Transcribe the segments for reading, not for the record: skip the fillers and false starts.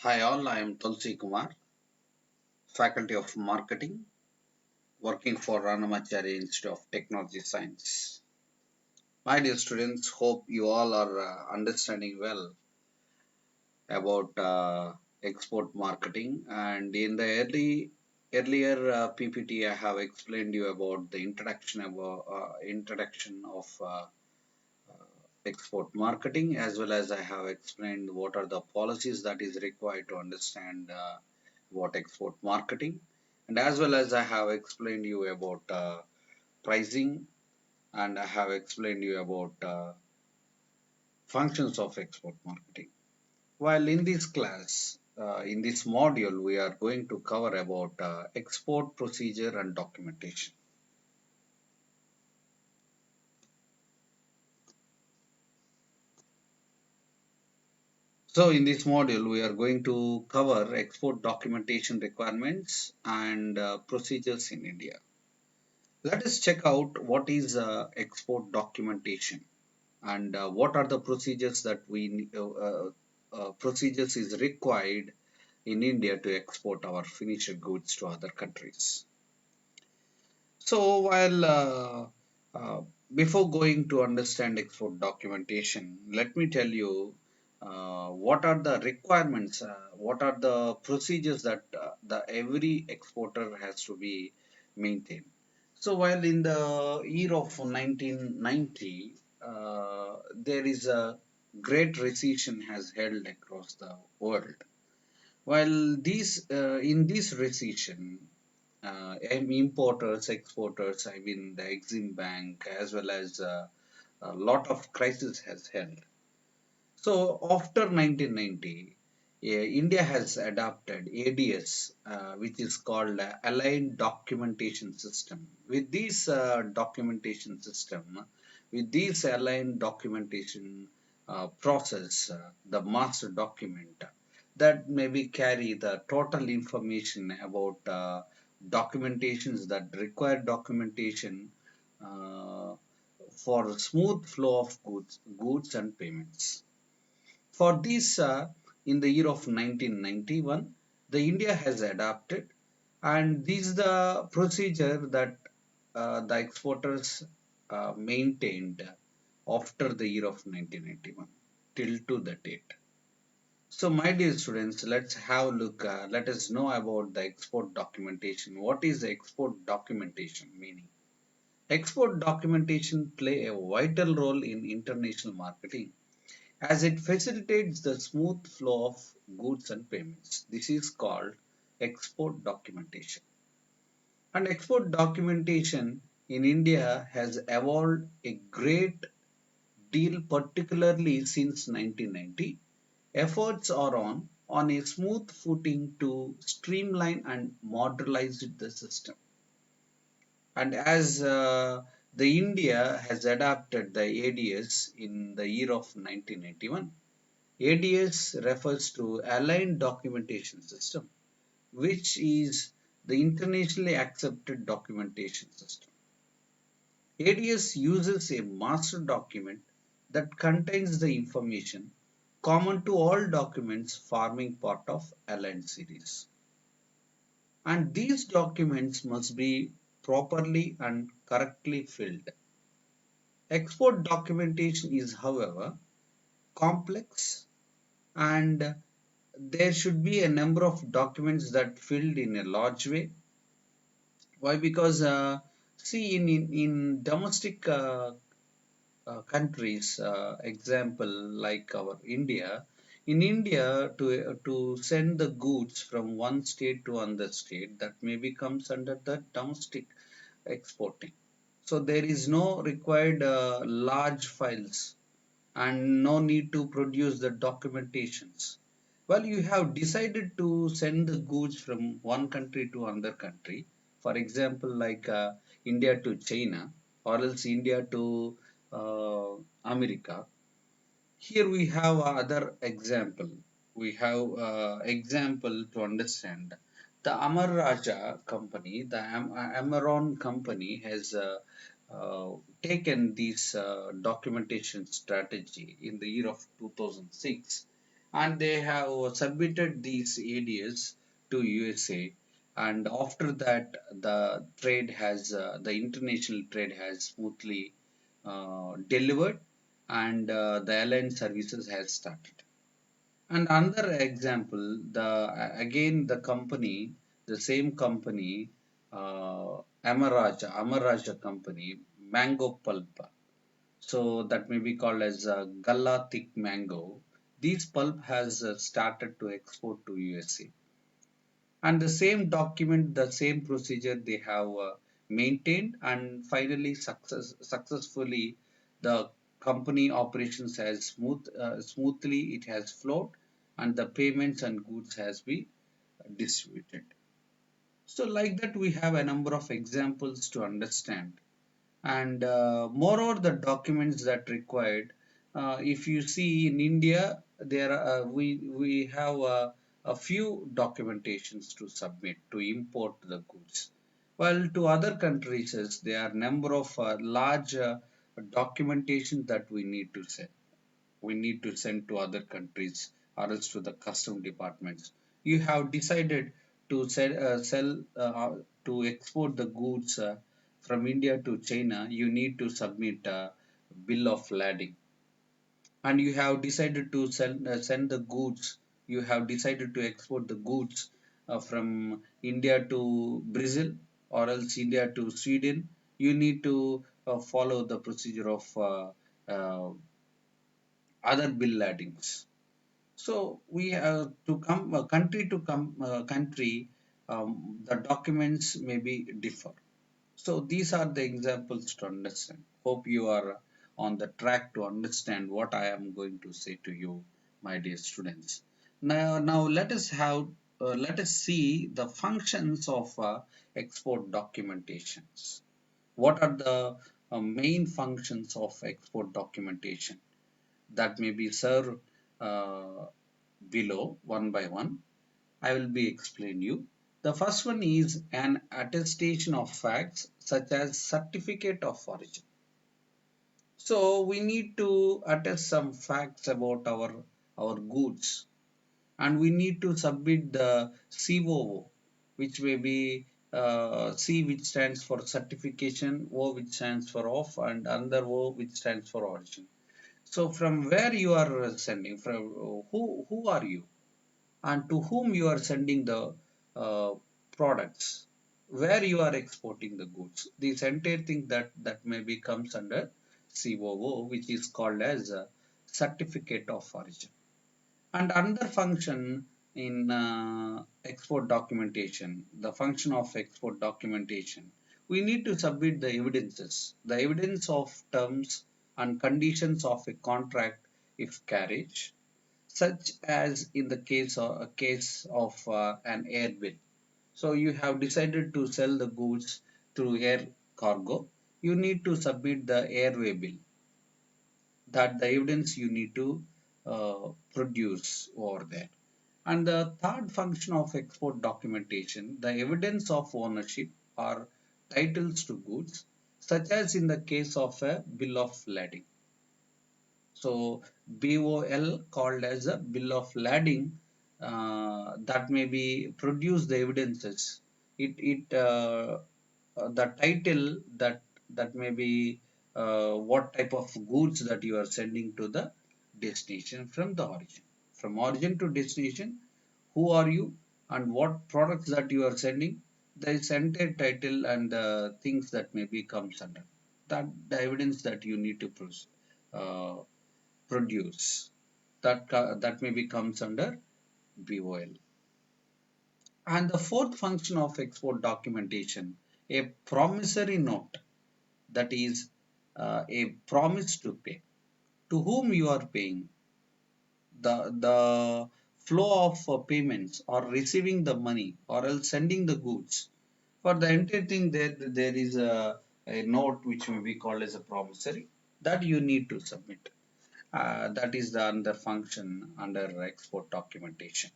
Hi all, I am Tulsi Kumar, Faculty of Marketing, working for Ranamacharya Institute of Technology Science. My dear students, hope you all are understanding well about export marketing. And in the earlier PPT, I have explained you about the introduction of export marketing, as well as I have explained what are the policies that is required to understand what export marketing, and as well as I have explained you about pricing, and I have explained you about functions of export marketing. While in this class, in this module, we are going to cover about export procedure and documentation. So in this module, we are going to cover export documentation requirements and procedures in India. Let us check out what is export documentation and what are the procedures that procedures is required in India to export our finished goods to other countries. So while uh, before going to understand export documentation, let me tell you what are the requirements, what are the procedures that the every exporter has to be maintained. So while in the year of 1990, there is a great recession has held across the world. While in this recession, importers, exporters, I mean the Exim Bank, as well as a lot of crisis has held. So after 1990, India has adopted ADS, which is called Aligned Documentation System. With this aligned documentation process, the master document that maybe carry the total information about documentations that require documentation uh, for smooth flow of goods and payments. For this, in the year of 1991, the India has adopted, and this is the procedure that the exporters maintained after the year of 1991 till to the date. So, my dear students, let's have a look. Let us know about the export documentation. What is the export documentation meaning? Export documentation play a vital role in international marketing as it facilitates the smooth flow of goods and payments. This is called export documentation. And export documentation in India has evolved a great deal, particularly since 1990. Efforts are on a smooth footing to streamline and modernize the system. And as the India has adopted the ADS in the year of 1991, ADS refers to Aligned Documentation System, which is the internationally accepted documentation system. ADS uses a master document that contains the information common to all documents forming part of Aligned series. And these documents must be properly and correctly filled. Export documentation is, however, complex, and there should be a number of documents that filled in a large way. Why? Because see, in domestic countries, example like our India, in India to send the goods from one state to another state, that maybe comes under the domestic exporting. So there is no required large files and no need to produce the documentations. Well, you have decided to send the goods from one country to another country, for example, like India to China, or else India to uh, America. Here we have other example. We have example to understand. The Amar Raja company, the Amaron company has taken this documentation strategy in the year of 2006, and they have submitted these ADS to USA. And after that, the international trade has smoothly delivered, and the airline services has started. And another example, again the same company, Amaraja company, mango pulp. So that may be called as Galla thick mango. This pulp has started to export to USA, and the same document, the same procedure they have maintained, and finally successfully the company operations has smoothly it has flowed, and the payments and goods has been distributed. So like that we have a number of examples to understand. And moreover the documents that required, if you see in India there we have a few documentations to submit to import the goods, while to other countries there are number of large documentation that we need to send to other countries or else to the custom departments. You have decided to to export the goods from India to China. You need to submit a bill of lading, and you have decided to send the goods. You have decided to export the goods from India to Brazil or else India to Sweden. You need to follow the procedure of other bill ladings. So we have to come country to country, the documents may be differ. So these are the examples to understand. Hope you are on the track to understand what I am going to say to you, my dear students. Now let us see the functions of export documentations. What are the main functions of export documentation that may be served uh, below one by one? I will be explain you. The first one is an attestation of facts such as certificate of origin. So we need to attest some facts about our goods, and we need to submit the COO, which may be C, which stands for certification, O which stands for off, and another O which stands for origin. So from where you are sending, from who are you, and to whom you are sending the uh, products, where you are exporting the goods. This entire thing that maybe comes under COO, which is called as a certificate of origin. And another function in export documentation, the function of export documentation, we need to submit the evidences, the evidence of terms and conditions of a contract if carriage, such as in the case of an air bill. So you have decided to sell the goods through air cargo. You need to submit the airway bill. That the evidence you need to produce over there. And the third function of export documentation, the evidence of ownership or titles to goods, such as in the case of a bill of lading. So BOL called as a bill of lading, that may be produce the evidences. The title that may be what type of goods that you are sending to the destination from the origin. From origin to destination, who are you and what products that you are sending. There is entire title and things that may be comes under that, the evidence that you need to uh, produce, that maybe comes under BOL. And the fourth function of export documentation, a promissory note, that is a promise to pay. To whom you are paying, the flow of payments or receiving the money or else sending the goods. For the entire thing, there is a note which may be called as a promissory that you need to submit. That is the under function under export documentation.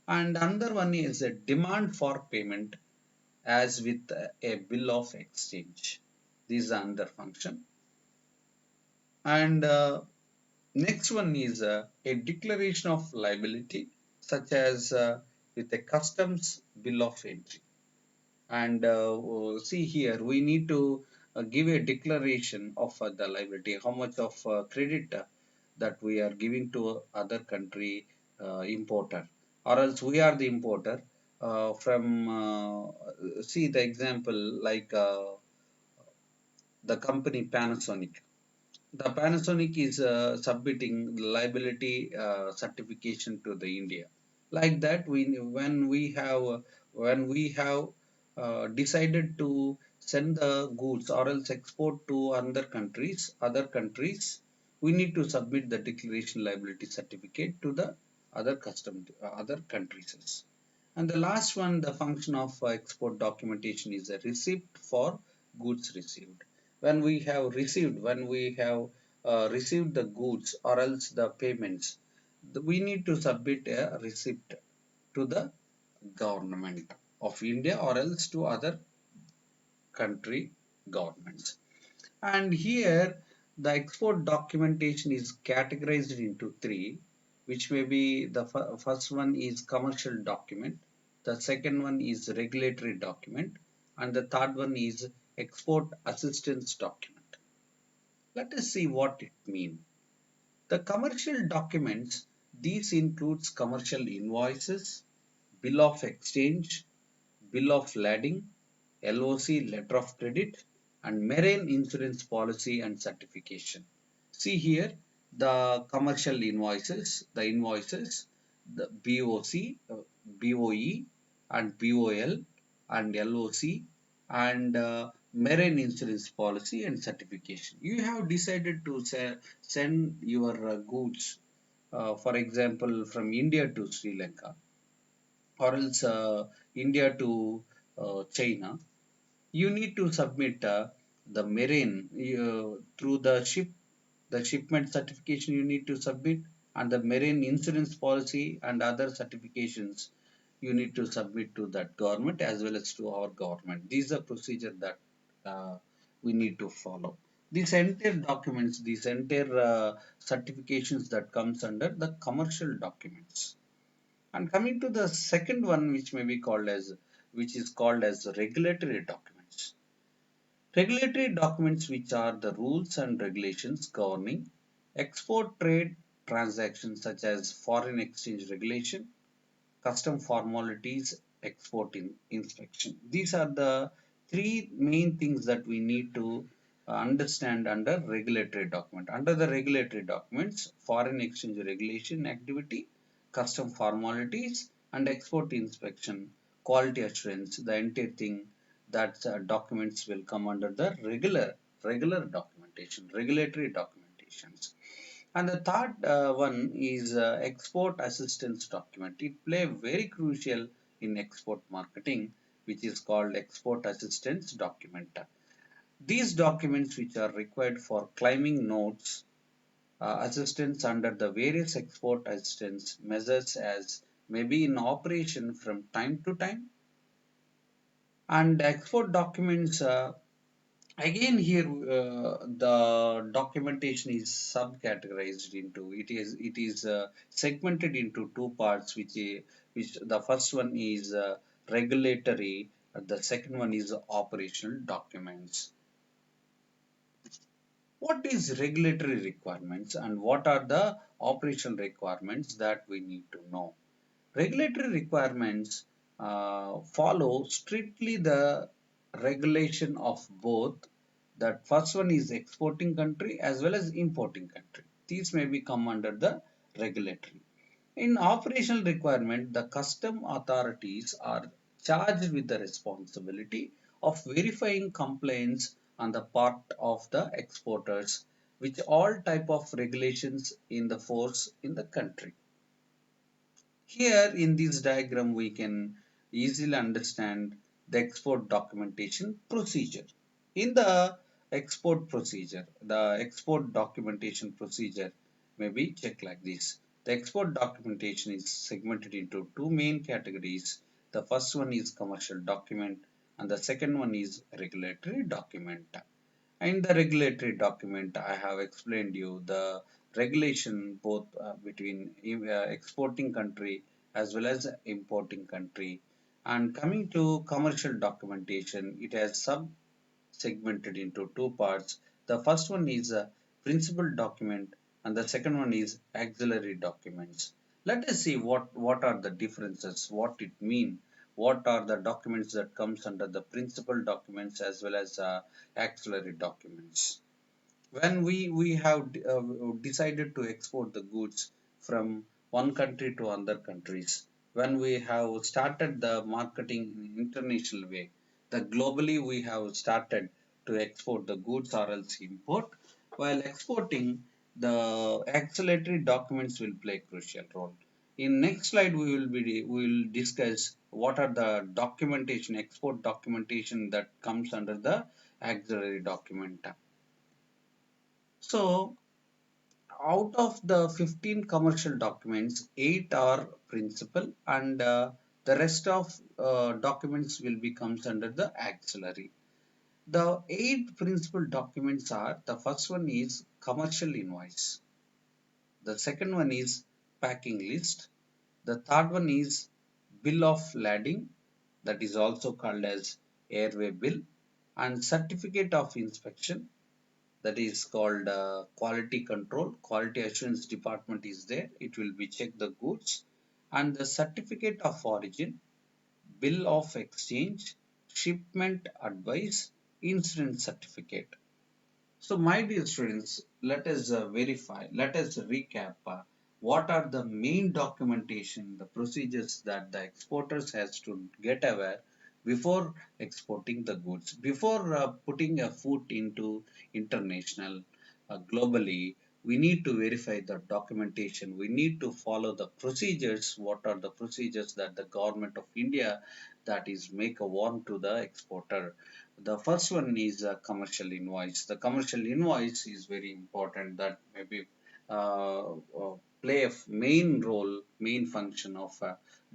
And another one is a demand for payment as with a bill of exchange. This is another function. And Next one is a declaration of liability, such as with a customs bill of entry. And see here, we need to give a declaration of the liability, how much of credit that we are giving to other country importer, or else we are the importer from, see the example like the company Panasonic. The Panasonic is submitting liability certification to the India. Like that, when we have decided to send the goods or else export to other countries, we need to submit the declaration liability certificate to the other countries. And the last one, the function of export documentation is a receipt for goods received. When we have received the goods or else the payments, we need to submit a receipt to the government of India or else to other country governments. And here the export documentation is categorized into three, which may be the first one is commercial document, the second one is regulatory document, and the third one is export assistance document. Let us see what it means. The commercial documents, these includes commercial invoices, bill of exchange, bill of lading, LOC, letter of credit, and marine insurance policy and certification. See here the commercial invoices, the BOC, BOE, and BOL, and LOC, and marine insurance policy and certification. You have decided to send your goods, for example, from India to Sri Lanka, or else India to China. You need to submit the marine through the shipment certification you need to submit, and the marine insurance policy and other certifications you need to submit to that government as well as to our government. These are procedure that uh, we need to follow. These entire certifications that comes under the commercial documents. And coming to the second one, which is called as regulatory documents. Regulatory documents, which are the rules and regulations governing export trade transactions such as foreign exchange regulation, custom formalities, inspection. These are the three main things that we need to understand under regulatory document. Under the regulatory documents, foreign exchange regulation activity, custom formalities, and export inspection, quality assurance, the entire thing that documents will come under the regular documentation, regulatory documentations. And the third one is export assistance document. It play very crucial in export marketing, which is called export assistance document. These documents, which are required for claiming notes, assistance under the various export assistance measures as may be in operation from time to time. And export documents, again here the documentation is subcategorized into, it is segmented into two parts, which the first one is regulatory, the second one is operational documents. What is regulatory requirements and what are the operational requirements that we need to know? Regulatory requirements follow strictly the regulation of both. That first one is exporting country as well as importing country. These may be come under the regulatory. In operational requirement, the custom authorities are charged with the responsibility of verifying complaints on the part of the exporters, which all type of regulations in the force in the country. Here in this diagram, we can easily understand the export documentation procedure. In the the export documentation procedure may be checked like this. The export documentation is segmented into two main categories. The first one is commercial document and the second one is regulatory document. In the regulatory document, I have explained you the regulation both between exporting country as well as importing country. And coming to commercial documentation, it has sub-segmented into two parts. The first one is a principal document, and the second one is auxiliary documents. Let us see what are the differences, what it mean, what are the documents that comes under the principal documents as well as auxiliary documents. When we have decided to export the goods from one country to other countries, when we have started the marketing in international way, the globally we have started to export the goods or else import, while exporting the auxiliary documents will play crucial role. In next slide we will discuss what are the documentation, export documentation that comes under the auxiliary document. So out of the 15 commercial documents, 8 are principal, and the rest of documents will be comes under the auxiliary. The 8 principal documents are: the first one is commercial invoice, the second one is packing list, the third one is bill of lading, that is also called as airway bill, and certificate of inspection, that is called quality control. Quality assurance department is there, it will be check the goods. And the certificate of origin, bill of exchange, shipment advice, insurance certificate. So, my dear students, let us verify, let us recap what are the main documentation, the procedures that the exporters has to get aware before exporting the goods, before putting a foot into international, globally. We need to verify the documentation. We need to follow the procedures. What are the procedures that the government of India that is make a warn to the exporter? The first one is a commercial invoice. The commercial invoice is very important, that maybe play a main role, main function of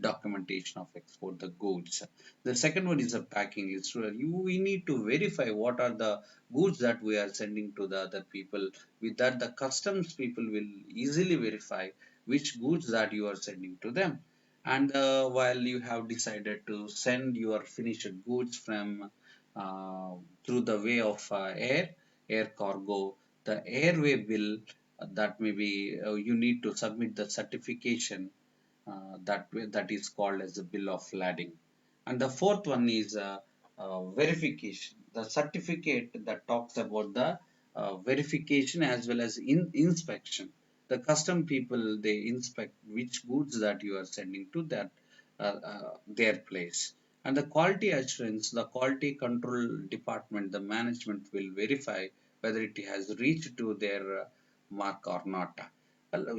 documentation of export the goods. The second one is a packing. It's where we need to verify what are the goods that we are sending to the other people. With that, the customs people will easily verify which goods that you are sending to them. And while you have decided to send your finished goods from uh, through the way of air cargo, the airway bill, that may be you need to submit the certification, that is called as a bill of lading. And the fourth one is verification, the certificate that talks about the verification as well as inspection. The custom people, they inspect which goods that you are sending to that their place. And the quality assurance, the quality control department, the management will verify whether it has reached to their mark or not.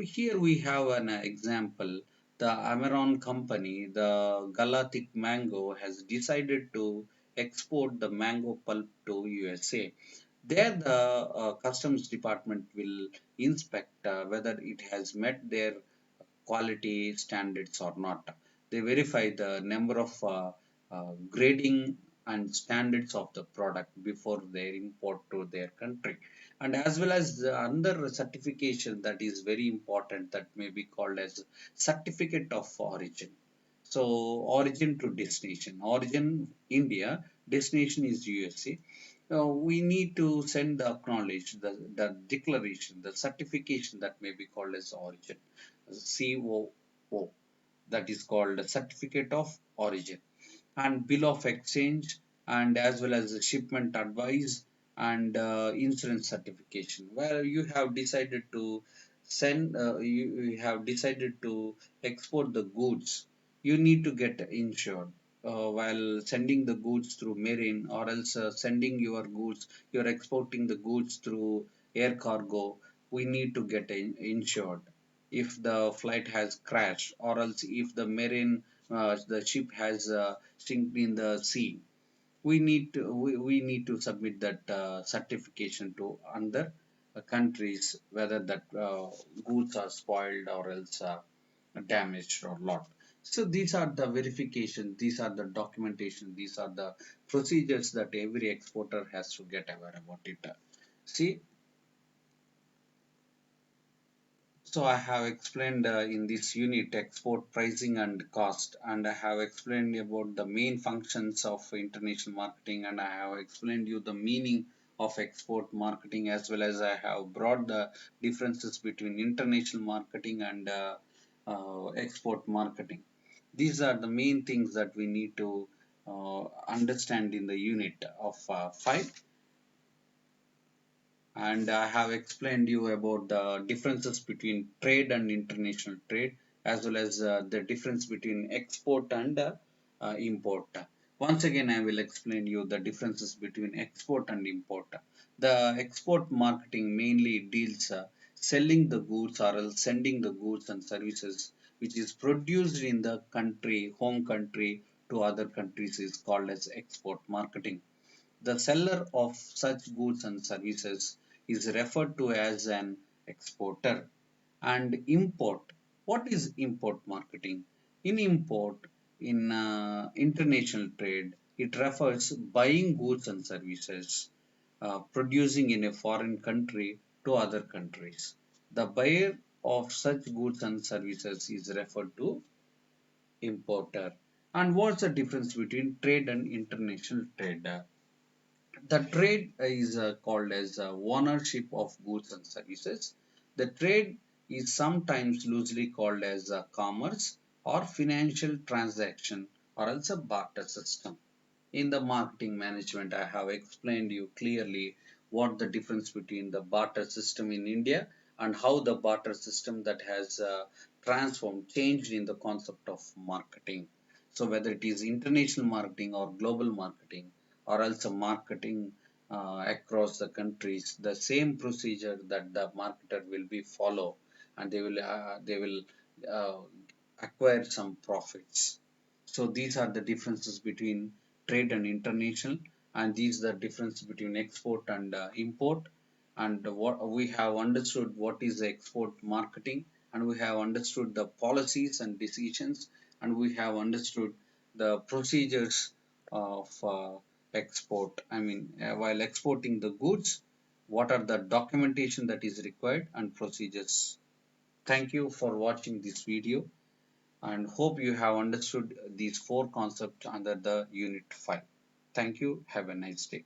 Here we have an example. The Amaron company, the Galatic mango, has decided to export the mango pulp to USA. There, the customs department will inspect whether it has met their quality standards or not. They verify the number of grading and standards of the product before they import to their country. And as well as the other certification that is very important, that may be called as certificate of origin. So origin to destination, origin India, destination is USA. We need to send the acknowledge, the declaration, the certification that may be called as origin, COO, that is called a certificate of origin, and bill of exchange, and as well as the shipment advice, and insurance certification, where you have decided to you have decided to export the goods. You need to get insured while sending the goods through marine, or else sending your goods, you're exporting the goods through air cargo. We need to get insured if the flight has crashed, or else if the marine, the ship has sink in the sea. We need to submit that certification to other countries, whether that goods are spoiled or else damaged or not. So these are the verification, these are the documentation, these are the procedures that every exporter has to get aware about it. See, so I have explained in this unit export pricing and cost, and I have explained about the main functions of international marketing, and I have explained you the meaning of export marketing, as well as I have brought the differences between international marketing and export marketing. These are the main things that we need to understand in the unit of 5, and I have explained you about the differences between trade and international trade, as well as the difference between export and import. Once again, I will explain you the differences between export and import. The export marketing mainly deals selling the goods or else sending the goods and services which is produced in the country, home country, to other countries is called as export marketing. The seller of such goods and services is referred to as an exporter. And import. What is import marketing? In import, in international trade, it refers buying goods and services producing in a foreign country to other countries. The buyer of such goods and services is referred to importer. And what's the difference between trade and international trade? The trade is called as ownership of goods and services. The trade is sometimes loosely called as commerce or financial transaction or else a barter system. In the marketing management, I have explained you clearly what the difference between the barter system in India and how the barter system that has transformed, changed in the concept of marketing. So whether it is international marketing or global marketing or else a marketing across the countries, the same procedure that the marketer will be follow, and they will uh, acquire some profits. So these are the differences between trade and international, and these are the difference between export and import. And what we have understood what is the export marketing, and we have understood the policies and decisions, and we have understood the procedures of export. I mean, while exporting the goods, what are the documentation that is required and procedures. Thank you for watching this video and hope you have understood these four concepts under the unit 5. Thank you. Have a nice day.